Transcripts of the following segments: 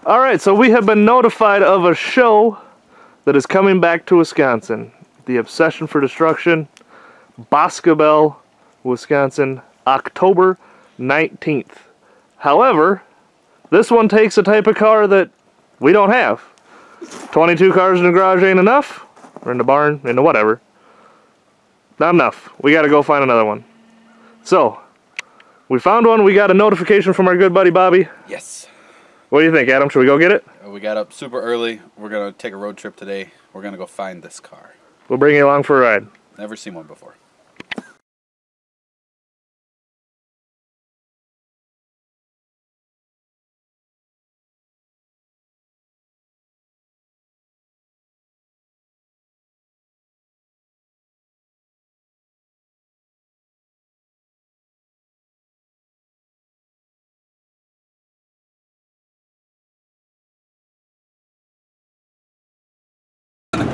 Alright, so we have been notified of a show that is coming back to Wisconsin. The Obsession for Destruction, Boscobel, Wisconsin, October 19th. However, this one takes a type of car that we don't have. 22 cars in the garage ain't enough, or in the barn, in the whatever. Not enough. We gotta go find another one. So, we found one, we got a notification from our good buddy Bobby. Yes. What do you think, Adam? Should we go get it? We got up super early. We're going to take a road trip today. We're going to go find this car. We'll bring you along for a ride. Never seen one before.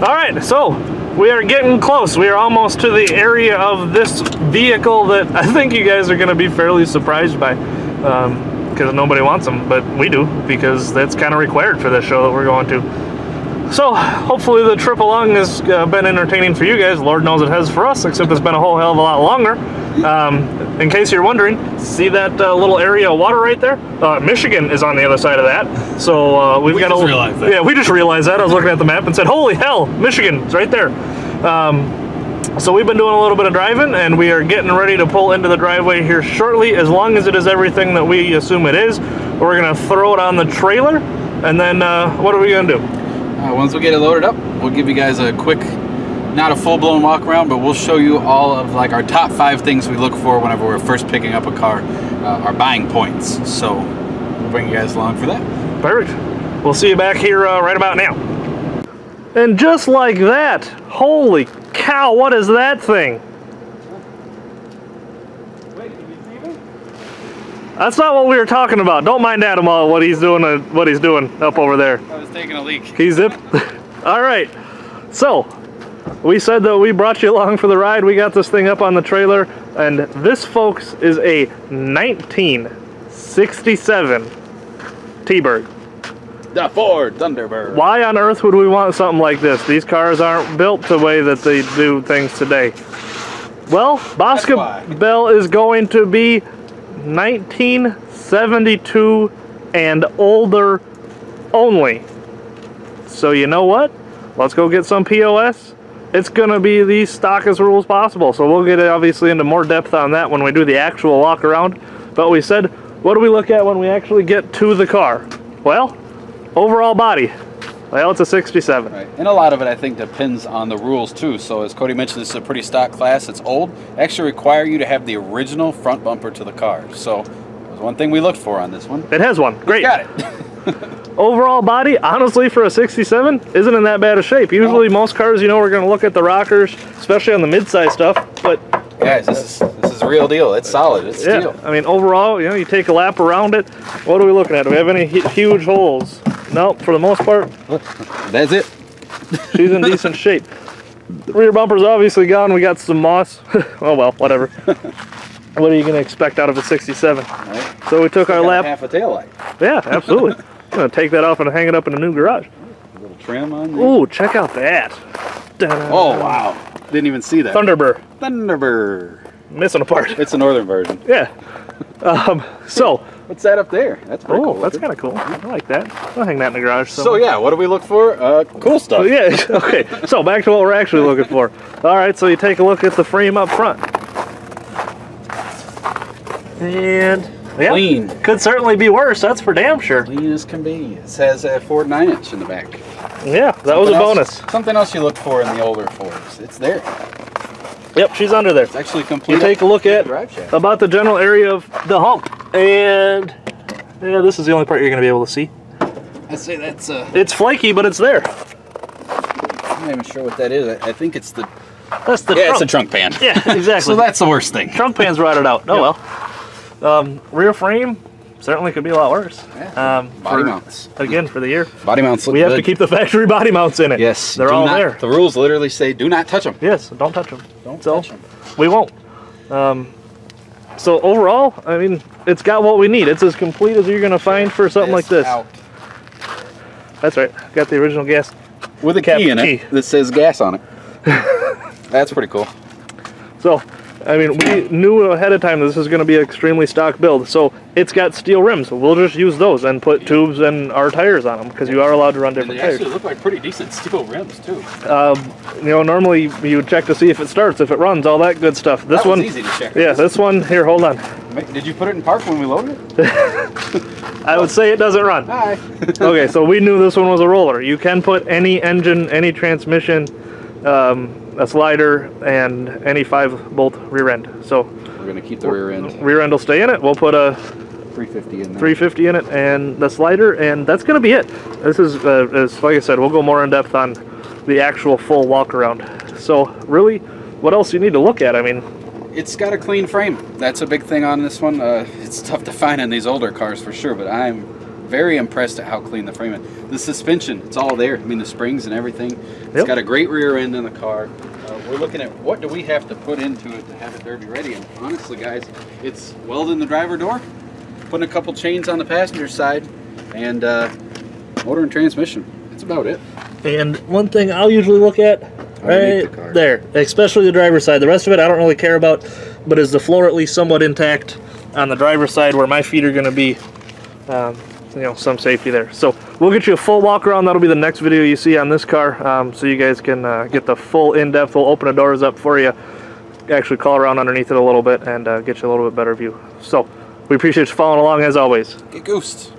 Alright, so we are getting close. We are almost to the area of this vehicle that I think you guys are going to be fairly surprised by, because nobody wants them, but we do, because that's kind of required for this show that we're going to. So hopefully the trip along has been entertaining for you guys. Lord knows it has for us, except it's been a whole hell of a lot longer. In case you're wondering, see that little area of water right there? Michigan is on the other side of that. So we just realized that. Yeah, we just realized that. I was looking at the map and said, holy hell, Michigan, it's right there. So we've been doing a little bit of driving, and we are getting ready to pull into the driveway here shortly. As long as it is everything that we assume it is, we're going to throw it on the trailer, and then what are we going to do? Once we get it loaded up, we'll give you guys a quick, not a full-blown walk around, but we'll show you all of like our top 5 things we look for whenever we're first picking up a car, our buying points. So we'll bring you guys along for that. Perfect. We'll see you back here right about now. And just like that, holy cow, what is that thing? Wait, can you see me? That's not what we were talking about. Don't mind Adam what he's doing up over there. I was taking a leak. He's zipped. All right. So we said that we brought you along for the ride. We got this thing up on the trailer, and this, folks, is a 1967 T-Bird. The Ford Thunderbird. Why on earth would we want something like this? These cars aren't built the way that they do things today. Well, Boscobel is going to be 1972 and older only. So you know what? Let's go get some POS. It's going to be the stockest rules possible. So we'll get obviously into more depth on that when we do the actual walk around. But we said, what do we look at when we actually get to the car? Well, overall body. Well, it's a 67. Right. And a lot of it, I think, depends on the rules, too. So as Cody mentioned, this is a pretty stock class. It's old. They actually require you to have the original front bumper to the car. So that was one thing we looked for on this one. It has one. Great. Got it. Overall body, honestly, for a 67, isn't in that bad a shape. Usually most cars, you know, we're going to look at the rockers, especially on the mid-size stuff. But guys, this is the real deal. It's solid. It's steel. I mean, overall, you know, you take a lap around it. What are we looking at? Do we have any huge holes? Nope, for the most part. That's it. She's in decent shape. The rear bumper's obviously gone. We got some moss. Oh well, whatever. What are you going to expect out of a 67? Right. So we took our lap. Half a tail light. Yeah, absolutely. I'm going to take that off and hang it up in a new garage. A little trim on there. Ooh, check out that. Oh, wow. Didn't even see that. Thunderbird. Thunderbird. Missing a part. It's the northern version. Yeah. So. What's that up there? That's pretty cool. Oh, that's kind of cool. I like that. I'll hang that in the garage somewhere. So yeah, what do we look for? Cool stuff. Yeah, okay. So back to what we're actually looking for. All right, so you take a look at the frame up front. And yeah, clean. Could certainly be worse, that's for damn sure. Clean as can be. It says a Ford 9-inch in the back. Yeah, that was a bonus. Something else you look for in the older Fords. It's there. Yep, she's under there. It's actually complete. You take a look at about the general area of the hump, and yeah, this is the only part you're going to be able to see. I'd say that's it's flaky, but it's there. I'm not even sure what that is. I think it's the... That's the trunk. It's a trunk pan. Yeah, exactly. So that's the worst thing. Trunk pan's rotted out. Oh well. Rear frame certainly could be a lot worse. Yeah. Body mounts. Again, for the year. Body mounts look We have to keep the factory body mounts in it. Yes. They're all there. The rules literally say do not touch them. Yes, don't touch them. Don't touch them. We won't. So overall, I mean, it's got what we need. It's as complete as you're going to find for something like this. That's right. Got the original gas. With a key in it that says gas on it. That's pretty cool. So, I mean, we knew ahead of time this is going to be an extremely stock build. So, it's got steel rims. We'll just use those and put tubes and our tires on them because you are allowed to run different tires. They actually look like pretty decent steel rims, too. You know, normally you would check to see if it starts, if it runs, all that good stuff. This that was one, easy to check. Yeah, this one, here, hold on. Did you put it in park when we loaded it? I would say it doesn't run. Hi. Okay, so we knew this one was a roller. You can put any engine, any transmission, a slider, and any 5-bolt rear end. So we're going to keep the rear end. Rear end will stay in it. We'll put a 350 in there. 350 in it and the slider, and that's going to be it. This is, like I said, we'll go more in depth on the actual full walk around. So really, what else you need to look at? I mean, it's got a clean frame. That's a big thing on this one. It's tough to find in these older cars for sure, but I'm very impressed at how clean the frame is. The suspension, it's all there. I mean, the springs and everything. It's got a great rear end in the car. We're looking at what do we have to put into it to have it derby ready, and honestly, guys, it's welding the driver door, putting a couple chains on the passenger side, and motor and transmission. That's about it. And one thing I'll usually look at right there, especially the driver's side. The rest of it I don't really care about, but is the floor at least somewhat intact on the driver's side where my feet are going to be, you know, some safety there. So we'll get you a full walk around. That'll be the next video you see on this car, so you guys can get the full in-depth. We'll open the doors up for you, actually crawl around underneath it a little bit, and get you a little bit better view. So we appreciate you following along as always. Get goosed.